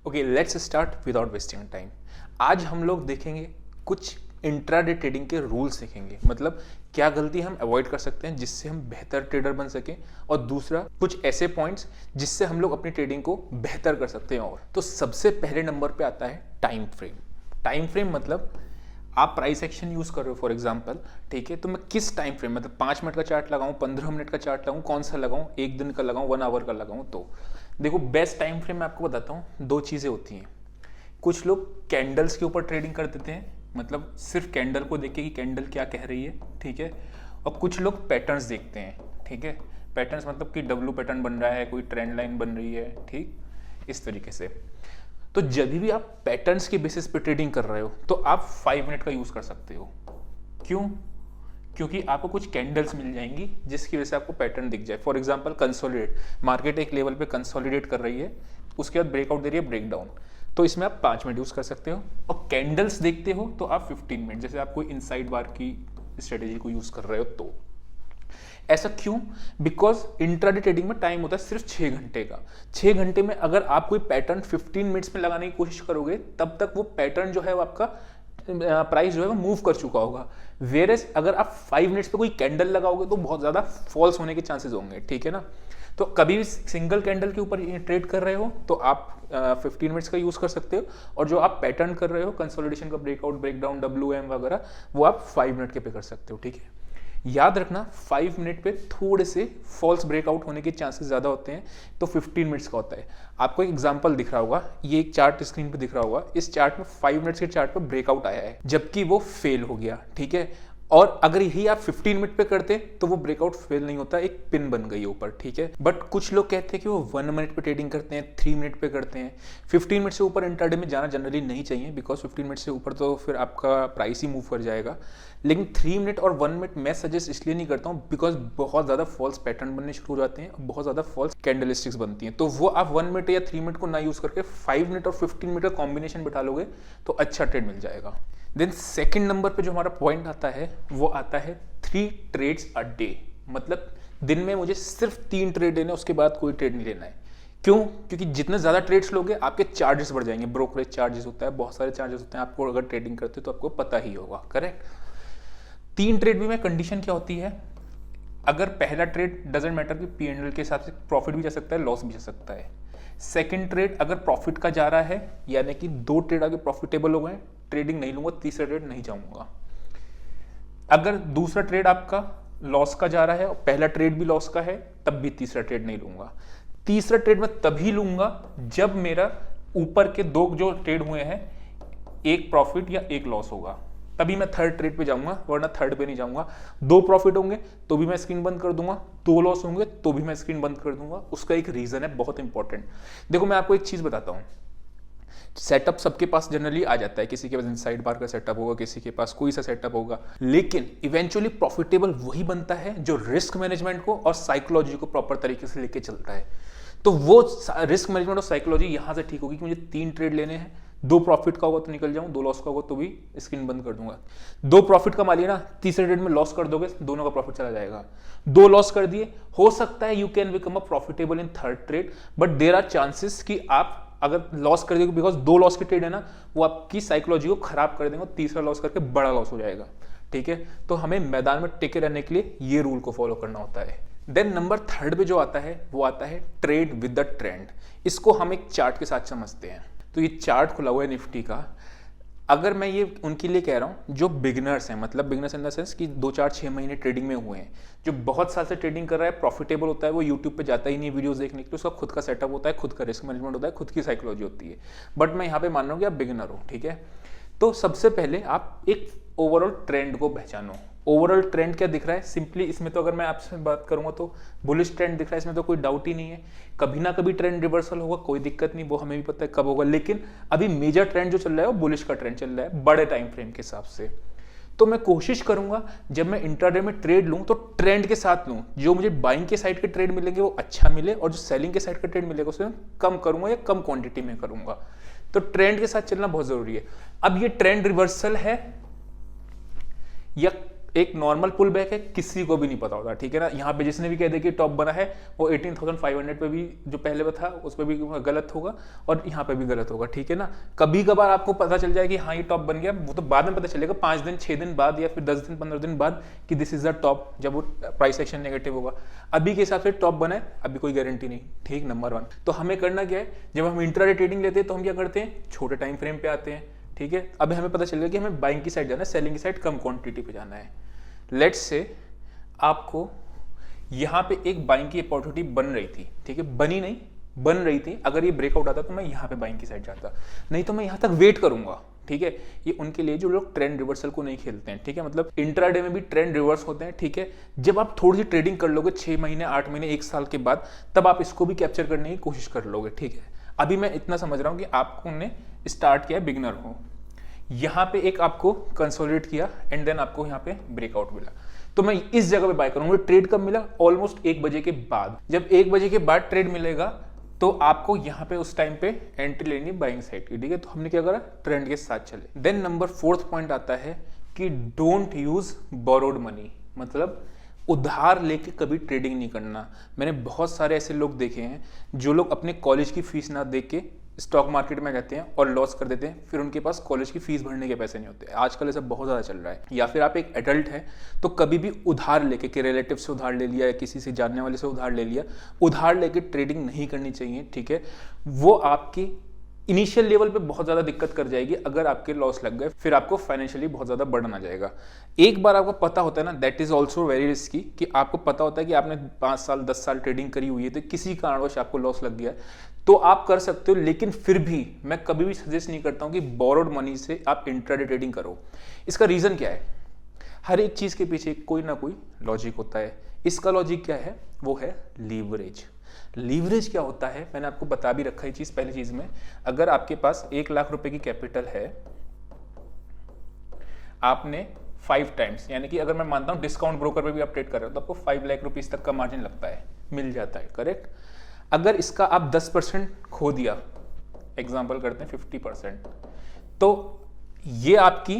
Okay, let's start without wasting time. आज हम लोग देखेंगे कुछ इंट्राडे ट्रेडिंग के रूल्स सीखेंगे, मतलब क्या गलती हम अवॉइड कर सकते हैं जिससे हम बेहतर ट्रेडर बन सकें, और दूसरा कुछ ऐसे पॉइंट्स जिससे हम लोग अपनी ट्रेडिंग को बेहतर कर सकते हैं। और तो सबसे पहले नंबर पे आता है टाइम फ्रेम। टाइम फ्रेम मतलब आप प्राइस एक्शन यूज कर रहे हो फॉर एग्जांपल, ठीक है, तो मैं किस टाइम फ्रेम, मतलब 5 मिनट का चार्ट लगाऊं, 15 मिनट का चार्ट लगाऊं, कौन सा लगाऊं, एक दिन का लगाऊं, 1 आवर का लगाऊं। तो देखो, बेस्ट टाइम फ्रेम मैं आपको बताता हूं, दो चीजें होती हैं। कुछ लोग कैंडल्स के ऊपर ट्रेडिंग कर देते हैं, मतलब सिर्फ कैंडल को देख के कि कैंडल क्या कह रही है, ठीक है। और कुछ लोग पैटर्न्स देखते हैं, ठीक है। पैटर्न्स मतलब कि डब्ल्यू पैटर्न बन रहा है, कोई ट्रेंड लाइन बन रही है, ठीक, इस तरीके से। तो जब भी आप पैटर्न्स के बेसिस पे ट्रेडिंग कर रहे हो तो आप 5 मिनट का यूज कर सकते हो। क्यों? क्योंकि आपको कुछ कैंडल्स मिल जाएंगी जिसकी वजह से आपको पैटर्न दिख जाए। फॉर एग्जांपल कंसोलिडेट, मार्केट एक लेवल पे कंसोलिडेट कर रही है, उसके बाद ब्रेकआउट दे रही है, ब्रेकडाउन, तो इसमें आप 5 मिनट यूज कर सकते हो। और कैंडल्स देखते हो तो आप 15 मिनट, जैसे आप कोई इनसाइड बार की स्ट्रेटेजी को यूज कर रहे हो। तो ऐसा क्यों? बिकॉज इंट्राडे ट्रेडिंग में टाइम होता है सिर्फ 6 घंटे का। 6 घंटे में अगर आप कोई पैटर्न 15 मिनट्स में लगाने की कोशिश करोगे, तब तक वो पैटर्न जो है वो आपका प्राइस जो है वो मूव कर चुका होगा। वेरेस अगर आप 5 मिनट्स पे कोई कैंडल लगाओगे तो बहुत ज्यादा फॉल्स होने के चांसेस होंगे, ठीक है ना। तो कभी भी सिंगल कैंडल के ऊपर ट्रेड कर रहे हो तो आप 15 मिनट्स का यूज कर सकते हो, और जो आप पैटर्न कर रहे हो कंसोलिडेशन का, ब्रेकआउट, ब्रेकडाउन, WM वगैरह, वो आप 5 मिनट के पे कर सकते हो, ठीक है। याद रखना 5 मिनट पे थोड़े से फॉल्स ब्रेकआउट होने के चांसेस ज्यादा होते हैं, तो 15 मिनट्स का होता है। आपको एक एग्जांपल दिख रहा होगा, ये एक चार्ट स्क्रीन पे दिख रहा होगा, इस चार्ट में 5 मिनट्स के चार्ट पे ब्रेकआउट आया है जबकि वो फेल हो गया, ठीक है। और अगर यही आप 15 मिनट पे करते तो वो ब्रेकआउट फेल नहीं होता, एक पिन बन गई ऊपर, ठीक है। बट कुछ लोग कहते हैं कि वो 1 मिनट पे ट्रेडिंग करते हैं, 3 मिनट पे करते हैं। 15 मिनट से ऊपर इंट्राडे में जाना जनरली नहीं चाहिए, बिकॉज 15 मिनट से ऊपर तो फिर आपका प्राइस ही मूव कर जाएगा। लेकिन 3 मिनट और 1 मिनट मैं सजेस्ट इसलिए नहीं करता हूँ बिकॉज बहुत ज़्यादा फॉल्स पैटर्न बनने शुरू हो जाते हैं, बहुत ज़्यादा फॉल्स कैंडलस्टिक्स बनती हैं। तो वो आप 1 मिनट या 3 मिनट को ना यूज़ करके 5 मिनट और 15 मिनट का कॉम्बिनेशन बिठा लोगे तो अच्छा ट्रेड मिल जाएगा। देन सेकंड नंबर पे जो हमारा पॉइंट आता है वो आता है 3 ट्रेड्स अ डे। मतलब दिन में मुझे सिर्फ 3 ट्रेड लेने, उसके बाद कोई ट्रेड नहीं लेना है। क्यों? क्योंकि जितने ज्यादा ट्रेड्स लोगे आपके चार्जेस बढ़ जाएंगे। ब्रोकरेज चार्जेस होता है, बहुत सारे चार्जेस होते हैं, आपको अगर ट्रेडिंग करते हो तो आपको पता ही होगा, करेक्ट। 3 ट्रेड भी में कंडीशन क्या होती है? अगर पहला ट्रेड डजेंट मैटर कि P&L के हिसाब से प्रॉफिट भी जा सकता है, लॉस भी जा सकता है। सेकंड ट्रेड अगर प्रॉफिट का जा रहा है, यानी कि 2 ट्रेड आगे प्रॉफिटेबल हो गए, ट्रेडिंग नहीं लूंगा, तीसरा ट्रेड नहीं जाऊंगा। अगर दूसरा ट्रेड आपका लॉस का जा रहा है और पहला ट्रेड भी लॉस का है, तब भी तीसरा ट्रेड नहीं लूंगा। तीसरा ट्रेड मैं तभी लूंगा जब मेरा ऊपर के 2 जो ट्रेड हुए हैं, एक प्रॉफिट या एक लॉस होगा, तभी मैं थर्ड ट्रेड पे जाऊंगा, वरना थर्ड पे नहीं जाऊंगा। 2 प्रॉफिट होंगे तो भी मैं स्क्रीन बंद कर दूंगा, 2 लॉस होंगे तो भी मैं स्क्रीन बंद कर दूंगा। उसका एक रीजन है बहुत इंपॉर्टेंट। देखो, मैं आपको एक चीज बताता हूं, सेटअप सबके पास जनरली आ जाता है, किसी के पास इनसाइड बार का सेटअप होगा, किसी के पास कोई सा सेटअप होगा, लेकिन इवेंचुअली प्रॉफिटेबल वही बनता है जो रिस्क मैनेजमेंट को और साइकोलॉजी को प्रॉपर तरीके से लेके चलता है। तो वो रिस्क मैनेजमेंट और साइकोलॉजी यहां से ठीक होगी कि मुझे 3 ट्रेड लेने हैं, 2 प्रॉफिट का होगा तो निकल जाऊं, 2 लॉस का होगा तो भी स्क्रीन बंद कर दूंगा। 2 प्रॉफिट कमा लिया ना, तीसरे ट्रेड में लॉस कर दोगे, दोनों का प्रॉफिट चला जाएगा। 2 लॉस कर दिए, हो सकता है you can become a profitable in third trade, but there are chances कि आप अगर लॉस कर दोगे, बिकॉज 2 लॉस के ट्रेड है ना, वो आपकी साइकोलॉजी को खराब कर देंगे, तीसरा लॉस करके बड़ा लॉस हो जाएगा, ठीक है। तो हमें मैदान में टिके रहने के लिए ये रूल को फॉलो करना होता है। देन नंबर 3 पे जो आता है वो आता है ट्रेड विद द ट्रेंड। इसको हम एक चार्ट के साथ समझते हैं। तो ये चार्ट खुला हुआ है निफ्टी का। अगर मैं ये उनके लिए कह रहा हूं जो बिगिनर्स हैं, मतलब बिगिनर्स इन द सेंस कि 2, 4, 6 महीने ट्रेडिंग में हुए हैं, जो बहुत साल से ट्रेडिंग कर रहा है, प्रॉफिटेबल होता है, वो यूट्यूब पे जाता ही नहीं वीडियोस देखने के लिए, उसका खुद का सेटअप होता है, खुद का रिस्क मैनेजमेंट होता है, खुद की साइकोलॉजी होती है। बट मैं यहाँ पे मान रहा हूँ कि आप बिगिनर हो, ठीक है। तो सबसे पहले आप एक ओवरऑल ट्रेंड को पहचानो। ओवरऑल ट्रेंड क्या दिख रहा है? सिंपली इसमें तो अगर मैं आपसे बात करूंगा तो बुलिश ट्रेंड दिख रहा है, इसमें तो कोई डाउट ही नहीं है। कभी ना कभी ट्रेंड रिवर्सल होगा, कोई दिक्कत नहीं, वो हमें भी पता है कब होगा, लेकिन अभी मेजर ट्रेंड जो चल रहा है वो बुलिश का ट्रेंड चल रहा है बड़े टाइम फ्रेम के हिसाब से। तो मैं कोशिश करूंगा जब मैं इंट्राडे में ट्रेड लूं तो ट्रेंड के साथ लूं, जो मुझे बाइंग के साइड के ट्रेड मिलेंगे वो अच्छा मिले, और जो सेलिंग के साइड का ट्रेड मिलेगा उसमें कम करूंगा या कम क्वांटिटी में करूंगा। तो ट्रेंड के साथ चलना बहुत जरूरी है। अब ये ट्रेंड रिवर्सल है या एक नॉर्मल पुल बैक है, किसी को भी नहीं पता होता, ठीक है ना। यहाँ पे जिसने भी कह दे कि टॉप बना है वो 18,500 पे भी जो पहले था उस पर भी गलत होगा और यहाँ पे भी गलत होगा, ठीक है ना। कभी कभार आपको पता चल जाए कि हाँ ये टॉप बन गया, वो तो बाद में पता चलेगा 5 दिन 6 दिन बाद या फिर 10 दिन 15 दिन बाद कि दिस इज द टॉप, जब वो प्राइस एक्शन नेगेटिव होगा। अभी के हिसाब से टॉप बना है, अभी कोई गारंटी नहीं, ठीक। नंबर 1, तो हमें करना क्या है, जब हम इंट्राडे ट्रेडिंग लेते हैं तो हम क्या करते हैं, छोटे टाइम फ्रेम पे आते हैं, ठीक है। अब हमें पता चल गया कि हमें बाइंग की साइड जाना है, सेलिंग की साइड कम क्वांटिटी पे जाना है। लेट्स से आपको यहाँ पे एक बाइंग की अपॉर्चुनिटी बन रही थी, ठीक है, बनी नहीं, बन रही थी। अगर ये ब्रेकआउट आता तो मैं यहाँ पे बाइंग की साइड जाता, नहीं तो मैं यहाँ तक वेट करूंगा, ठीक है। ये उनके लिए जो लोग ट्रेंड रिवर्सल को नहीं खेलते हैं, ठीक है, मतलब इंट्राडे में भी ट्रेंड रिवर्स होते हैं, ठीक है। जब आप थोड़ी सी ट्रेडिंग कर लोगे 6 महीने 8 महीने 1 साल के बाद, तब आप इसको भी कैप्चर करने की कोशिश कर लोगे, ठीक है। अभी मैं इतना समझ रहा हूँ कि आपको ने स्टार्ट किया, बिगनर हो, यहाँ पे एक आपको कंसोलिडेट किया एंड देन आपको यहाँ पे ब्रेकआउट मिला, तो मैं इस जगह पे बाय करूंगा। ट्रेड कब मिला, ऑलमोस्ट 1 बजे के बाद। जब 1 बजे के बाद ट्रेड मिलेगा तो आपको यहाँ पे उस टाइम पे एंट्री लेनी बाइंग साइड की, ठीक है। तो हमने क्या करा, ट्रेंड के साथ चले। देन नंबर 4th पॉइंट आता है कि डोंट यूज बोरोड मनी, मतलब उधार लेके कभी ट्रेडिंग नहीं करना। मैंने बहुत सारे ऐसे लोग देखे हैं जो लोग अपने कॉलेज की फीस ना दे के स्टॉक मार्केट में जाते हैं और लॉस कर देते हैं, फिर उनके पास कॉलेज की फीस भरने के पैसे नहीं होते। आजकल ऐसा बहुत ज़्यादा चल रहा है। या फिर आप एक एडल्ट हैं तो कभी भी उधार लेके, कि रिलेटिव से उधार ले लिया या किसी से जानने वाले से उधार ले लिया, उधार लेके ट्रेडिंग नहीं करनी चाहिए, ठीक है। वो आपकी इनिशियल लेवल पे बहुत ज़्यादा दिक्कत कर जाएगी। अगर आपके लॉस लग गए फिर आपको फाइनेंशियली बहुत ज़्यादा बर्डन आ जाएगा। एक बार आपको पता होता है ना, that is also very risky, कि आपको पता होता है कि आपने 5 साल 10 साल ट्रेडिंग करी हुई है, तो किसी कारणवश आपको लॉस लग गया तो आप कर सकते हो। लेकिन फिर भी मैं कभी भी सजेस्ट नहीं करता हूं कि बोरोड मनी से आप इंट्राडे ट्रेडिंग करो। इसका रीज़न क्या है, हर एक चीज़ के पीछे कोई ना कोई लॉजिक होता है। इसका लॉजिक क्या है, वो है लीवरेज। लीवरेज क्या होता है, मैंने आपको बता भी रखा है चीज पहली चीज में। अगर आपके पास 1 लाख रुपए की कैपिटल है, आपने 5 टाइम्स, यानी कि अगर मैं मानता हूं डिस्काउंट ब्रोकर पे भी आप ट्रेड कर रहे हो तो आपको 5 लाख रुपीस तक का मार्जिन लगता है, मिल जाता है, करेक्ट। अगर इसका आप 10% खो दिया, एग्जाम्पल करते हैं 50%, तो ये आपकी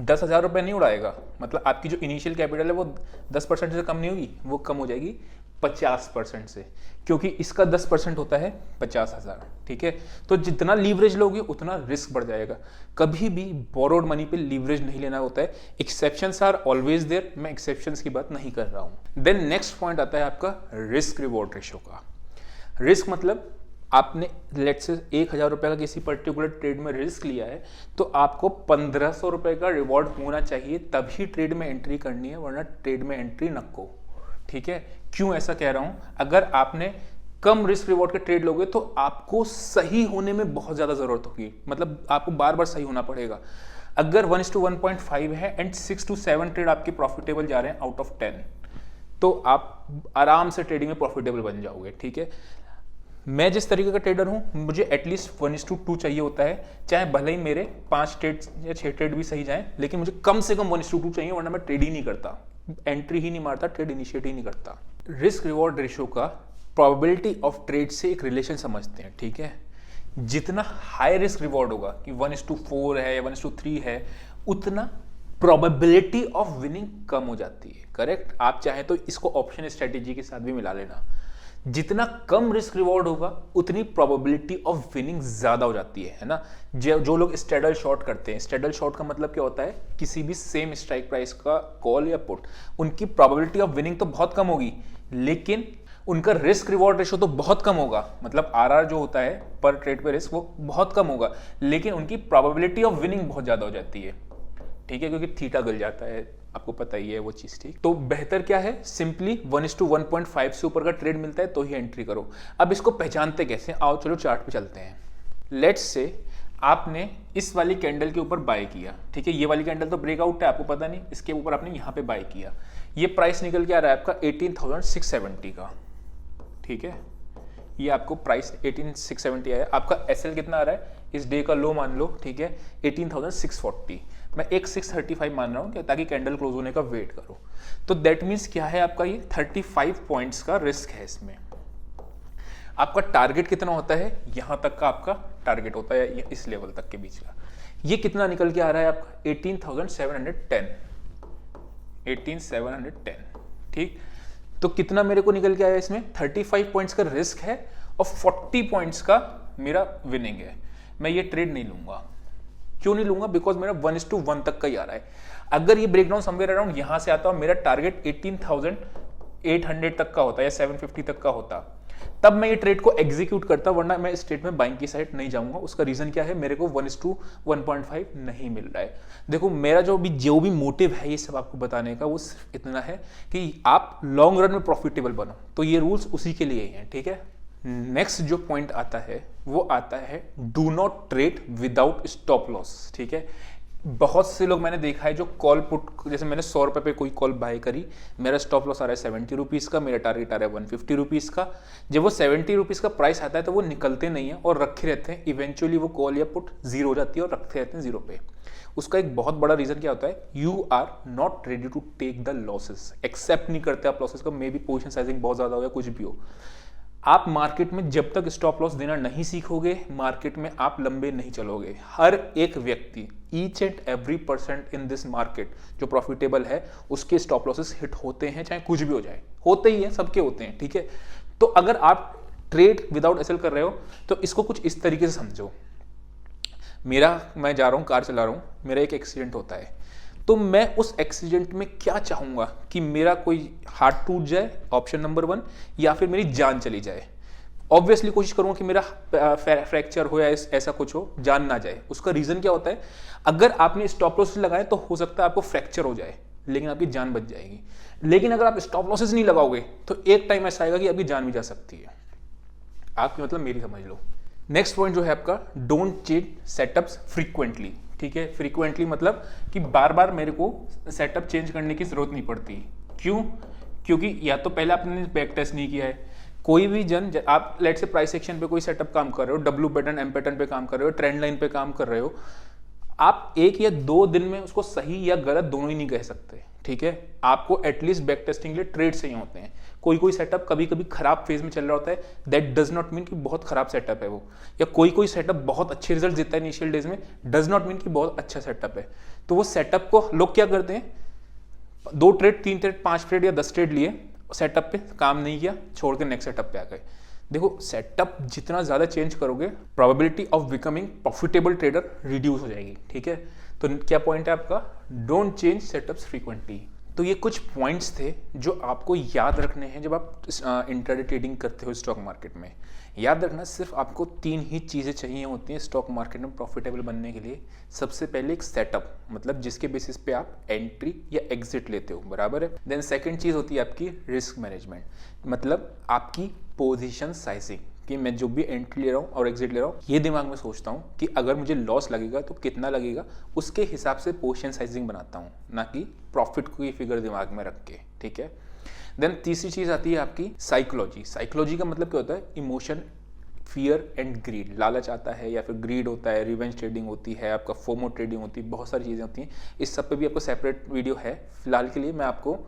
10,000 रुपए नहीं उड़ाएगा। मतलब आपकी जो इनिशियल कैपिटल है वो 10% से कम नहीं होगी, वो कम हो जाएगी 50% से, क्योंकि इसका 10% होता है 50,000, ठीक है। तो जितना लीवरेज लोगे उतना रिस्क बढ़ जाएगा। कभी भी बोरोड मनी पे लीवरेज नहीं लेना होता है। एक्सेप्शंस आर ऑलवेज देयर, मैं एक्सेप्शंस की बात नहीं कर रहा हूं। देन नेक्स्ट पॉइंट आता है आपका रिस्क रिवॉर्ड रेशियो का। रिस्क मतलब आपने लेट से 1,000 रुपए का किसी पर्टिकुलर ट्रेड में रिस्क लिया है, तो आपको 1,500 रुपए का रिवॉर्ड होना चाहिए, तभी ट्रेड में एंट्री करनी है, वरना ट्रेड में एंट्री नको, ठीक है। क्यों ऐसा कह रहा हूं, अगर आपने कम रिस्क रिवॉर्ड के ट्रेड लोगे तो आपको सही होने में बहुत ज्यादा जरूरत होगी, मतलब आपको बार बार सही होना पड़ेगा। अगर 1:1.5 है एंड 6 to 7 ट्रेड आपके प्रॉफिटेबल जा रहे हैं आउट ऑफ 10, तो आप आराम से ट्रेडिंग में प्रॉफिटेबल बन जाओगे, ठीक है। मैं जिस तरीके का ट्रेडर हूं, मुझे एटलीस्ट 1:2 चाहिए होता है, चाहे भले ही मेरे 5 ट्रेड या 6 ट्रेड भी सही जाएं, लेकिन मुझे कम से कम 1:2 चाहिए, वरना मैं ट्रेड ही नहीं करता, एंट्री ही नहीं मारता, ट्रेड इनिशिएट ही नहीं करता। रिस्क रिवॉर्ड रेशियो का प्रोबेबिलिटी ऑफ ट्रेड से एक रिलेशन समझते हैं, ठीक है। जितना हाई रिस्क रिवॉर्ड होगा कि 1:4 है या 1:3 है, उतना प्रोबेबिलिटी ऑफ विनिंग कम हो जाती है, करेक्ट। आप चाहे तो इसको ऑप्शन स्ट्रेटेजी के साथ भी मिला लेना। जितना कम रिस्क रिवॉर्ड होगा उतनी प्रोबेबिलिटी ऑफ विनिंग ज्यादा हो जाती है ना। जो लोग स्ट्रेडल शॉर्ट करते हैं, स्ट्रेडल शॉर्ट का मतलब क्या होता है, किसी भी सेम स्ट्राइक प्राइस का कॉल या पुट, उनकी प्रोबेबिलिटी ऑफ विनिंग तो बहुत कम होगी, लेकिन उनका रिस्क रिवॉर्ड रेशियो तो बहुत कम होगा। मतलब आरआर जो होता है पर ट्रेड पे रिस्क, वो बहुत कम होगा, लेकिन उनकी प्रोबेबिलिटी ऑफ विनिंग बहुत ज्यादा हो जाती है, ठीक है, क्योंकि थीटा गल जाता है, आपको पता ही है वो चीज, ठीक। तो बेहतर क्या है, सिंपली 1:1.5 से ऊपर का ट्रेड मिलता है तो ही एंट्री करो। अब इसको पहचानते कैसे, आओ चलो चार्ट पे चलते हैं। लेट्स से आपने इस वाली कैंडल के ऊपर बाय किया, ठीक है। ये वाली कैंडल तो ब्रेकआउट है, आपको पता नहीं, इसके ऊपर आपने यहाँ पे बाय किया। ये प्राइस निकल के आ रहा है आपका 18,670 का, ठीक है। ये आपको प्राइस 18,670 आया। आपका एसएल कितना आ रहा है, इस डे का लो मान लो, ठीक है, 18,640। मैं एक 635 मान रहा हूं ताकि कैंडल क्लोज होने का वेट करो। तो दैट मीन्स क्या है, आपका ये 35 पॉइंट्स का रिस्क है इसमें। आपका टारगेट कितना होता है, यहां तक का आपका टारगेट होता है, इस लेवल तक के बीच का। ये कितना निकल के आ रहा है आपका 18,710, 18,710, ठीक। तो कितना मेरे को निकल के आया इसमें, 35 पॉइंट्स का रिस्क है और 40 पॉइंट्स का मेरा विनिंग है। मैं ये ट्रेड नहीं लूंगा। क्यों नहीं लूंगा? बिकॉज मेरा 1:1 तक का ही आ रहा है। अगर ये ब्रेकडाउन समवेयर अराउंड यहां से आता और मेरा टारगेट 18,800 तक का होता या 750 तक का होता, तब मैं ये ट्रेड को एग्जीक्यूट करता, वरना मैं इस ट्रेड में बाइंग की साइड नहीं जाऊंगा। उसका रीजन क्या है, मेरे को 1:1.5 नहीं मिल रहा है। देखो मेरा जो भी मोटिव है ये सब आपको बताने का, वो सिर्फ इतना है कि आप लॉन्ग रन में प्रॉफिटेबल बनो। तो ये रूल्स उसी के लिए हैं, ठीक है। नेक्स्ट जो पॉइंट आता है वो आता है do not trade without stop loss, ठीक है। बहुत से लोग मैंने देखा है जो कॉल पुट, जैसे मैंने 100 रुपए पे कोई कॉल बाय करी, मेरा स्टॉप लॉस आ रहा है 70 रुपीज़ का, मेरा टारगेट आ रहा है 150 रुपीज़ का। जब वो 70 रुपीज़ का प्राइस आता है तो वो निकलते नहीं है और रखे रहते हैं। इवेंचुअली वो कॉल या पुट जीरो हो जाती है और रखते रहते हैं जीरो पे। उसका एक बहुत बड़ा रीजन क्या होता है, you are not ready to take the losses. Accept नहीं करते आप लॉसेस का, मे बी पोजिशन साइजिंग बहुत ज्यादा हो या कुछ भी हो। आप मार्केट में जब तक स्टॉप लॉस देना नहीं सीखोगे, मार्केट में आप लंबे नहीं चलोगे। हर एक व्यक्ति, each and every person in this market जो प्रॉफिटेबल है, उसके स्टॉप लॉसेस हिट होते हैं, चाहे कुछ भी हो जाए, होते ही हैं, सबके होते हैं, ठीक है। तो अगर आप ट्रेड विदाउट एसएल कर रहे हो तो इसको कुछ इस तरीके से समझो। मैं जा रहा हूं, कार चला रहा हूं, मेरा एक एक्सीडेंट होता है, तो मैं उस एक्सीडेंट में क्या चाहूंगा कि मेरा कोई हाथ टूट जाए, ऑप्शन नंबर 1, या फिर मेरी जान चली जाए। ऑब्वियसली कोशिश करूंगा कि मेरा फ्रैक्चर हो या ऐसा कुछ हो, जान ना जाए। उसका रीजन क्या होता है, अगर आपने स्टॉप लॉसेस लगाए तो हो सकता है आपको फ्रैक्चर हो जाए लेकिन आपकी जान बच जाएगी। लेकिन अगर आप स्टॉप लॉसेस नहीं लगाओगे तो एक टाइम ऐसा आएगा कि आपकी जान भी जा सकती है। आपकी मतलब मेरी समझ लो। नेक्स्ट पॉइंट जो है आपका, डोंट चेंज सेटअप्स फ्रीक्वेंटली, ठीक है। फ्रीक्वेंटली मतलब कि बार बार मेरे को सेटअप चेंज करने की जरूरत नहीं पड़ती। क्यों? क्योंकि या तो पहले आपने बैक टेस्ट नहीं किया है। कोई भी आप लेट से प्राइस एक्शन पे कोई सेटअप काम कर रहे हो, डब्ल्यू पैटर्न, एम पैटर्न पे काम कर रहे हो, ट्रेंड लाइन पे काम कर रहे हो, आप 1 या 2 दिन में उसको सही या गलत दोनों ही नहीं कह सकते, ठीक है। आपको एटलीस्ट बैक टेस्टिंग के लिए ट्रेड सही होते हैं। कोई सेटअप कभी कभी खराब फेज में चल रहा होता है, दैट डज नॉट मीन कि बहुत खराब सेटअप है वो। या कोई सेटअप बहुत अच्छे रिजल्ट देता है इनिशियल डेज में, डज नॉट मीन कि बहुत अच्छा सेटअप है। तो वो सेटअप को लोग क्या करते हैं, 2 ट्रेड, 3 ट्रेड, 5 ट्रेड या 10 ट्रेड लिए, सेटअप पे काम नहीं किया, छोड़ के नेक्स्ट सेटअप पे आ गए। देखो सेटअप जितना ज्यादा चेंज करोगे, probability of becoming profitable trader reduce हो जाएगी, ठीक है। तो क्या पॉइंट है आपका, डोंट चेंज सेटअप्स फ्रीक्वेंटली। तो ये कुछ पॉइंट्स थे जो आपको याद रखने हैं जब आप इंट्राडे ट्रेडिंग करते हो स्टॉक मार्केट में। याद रखना, सिर्फ आपको 3 ही चीज़ें चाहिए होती हैं स्टॉक मार्केट में प्रॉफिटेबल बनने के लिए। सबसे पहले एक सेटअप, मतलब जिसके बेसिस पे आप एंट्री या एग्जिट लेते हो, बराबर है। देन सेकंड चीज़ होती है आपकी रिस्क मैनेजमेंट, मतलब आपकी पोजीशन साइजिंग, कि मैं जो भी एंट्री ले रहा हूँ और एग्जिट ले रहा हूँ, ये दिमाग में सोचता हूँ कि अगर मुझे लॉस लगेगा तो कितना लगेगा, उसके हिसाब से पोजीशन साइजिंग बनाता हूँ, ना कि प्रॉफिट की फिगर दिमाग में रख के, ठीक है। देन तीसरी चीज आती है आपकी साइकोलॉजी। साइकोलॉजी का मतलब क्या होता है, इमोशन, फियर एंड ग्रीड। लालच आता है या फिर ग्रीड होता है, रिवेंज ट्रेडिंग होती है, आपका फोमो ट्रेडिंग होती है, बहुत सारी चीज़ें होती हैं। इस सब पे भी आपको सेपरेट वीडियो है। फिलहाल के लिए मैं आपको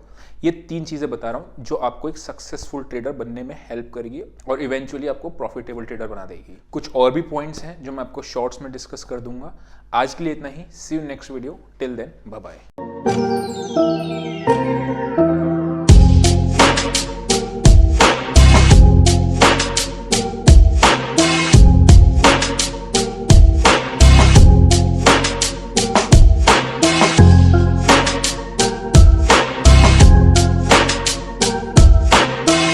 ये 3 चीज़ें बता रहा हूँ जो आपको एक सक्सेसफुल ट्रेडर बनने में हेल्प करेगी और इवेंचुअली आपको प्रॉफिटेबल ट्रेडर बना देगी। कुछ और भी पॉइंट्स हैं जो मैं आपको शॉर्ट्स में डिस्कस कर दूंगा। आज के लिए इतना ही। See you next video, till then bye bye.